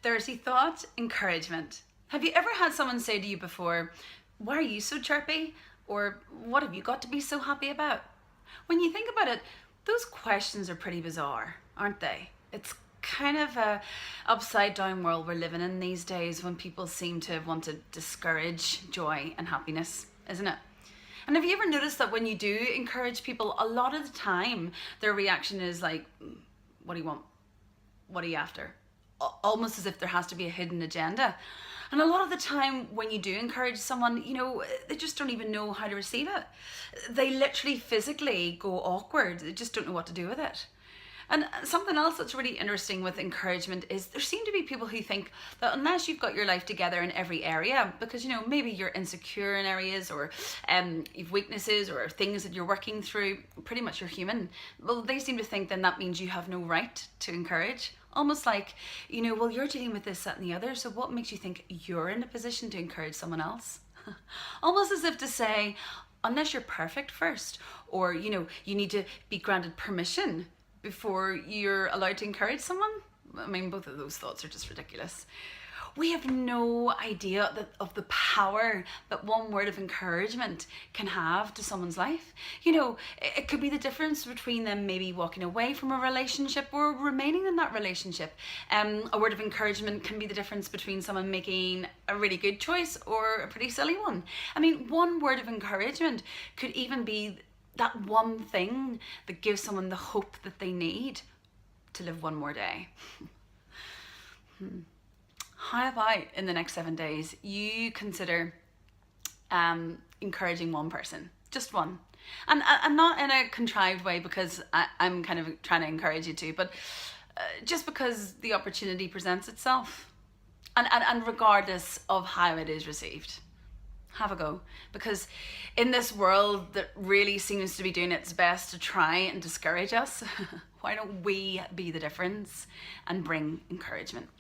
Thursday thought, encouragement. Have you ever had someone say to you before, "Why are you so chirpy?" Or "What have you got to be so happy about?" When you think about it, those questions are pretty bizarre, aren't they? It's kind of a upside down world we're living in these days when people seem to want to discourage joy and happiness, isn't it? And have you ever noticed that when you do encourage people, a lot of the time their reaction is like, "What do you want? What are you after?" Almost as if there has to be a hidden agenda. And a lot of the time when you do encourage someone, they just don't even know how to receive it. They literally physically go awkward. They just don't know what to do with it. And something else that's really interesting with encouragement is there seem to be people who think that unless you've got your life together in every area, because maybe you're insecure in areas, or you've weaknesses or things that you're working through, pretty much you're human. Well, they seem to think then that means you have no right to encourage. Almost like, well, you're dealing with this, that, and the other, so what makes you think you're in a position to encourage someone else? Almost as if to say, unless you're perfect first, or, you need to be granted permission before you're allowed to encourage someone. I mean, both of those thoughts are just ridiculous. We have no idea of the power that one word of encouragement can have to someone's life. It could be the difference between them maybe walking away from a relationship or remaining in that relationship. A word of encouragement can be the difference between someone making a really good choice or a pretty silly one. I mean, one word of encouragement could even be that one thing that gives someone the hope that they need to live one more day. How about in the next 7 days you consider encouraging one person, just one, and not in a contrived way because I'm kind of trying to encourage you to, but just because the opportunity presents itself, and regardless of how it is received. Have a go, because in this world that really seems to be doing its best to try and discourage us, why don't we be the difference and bring encouragement?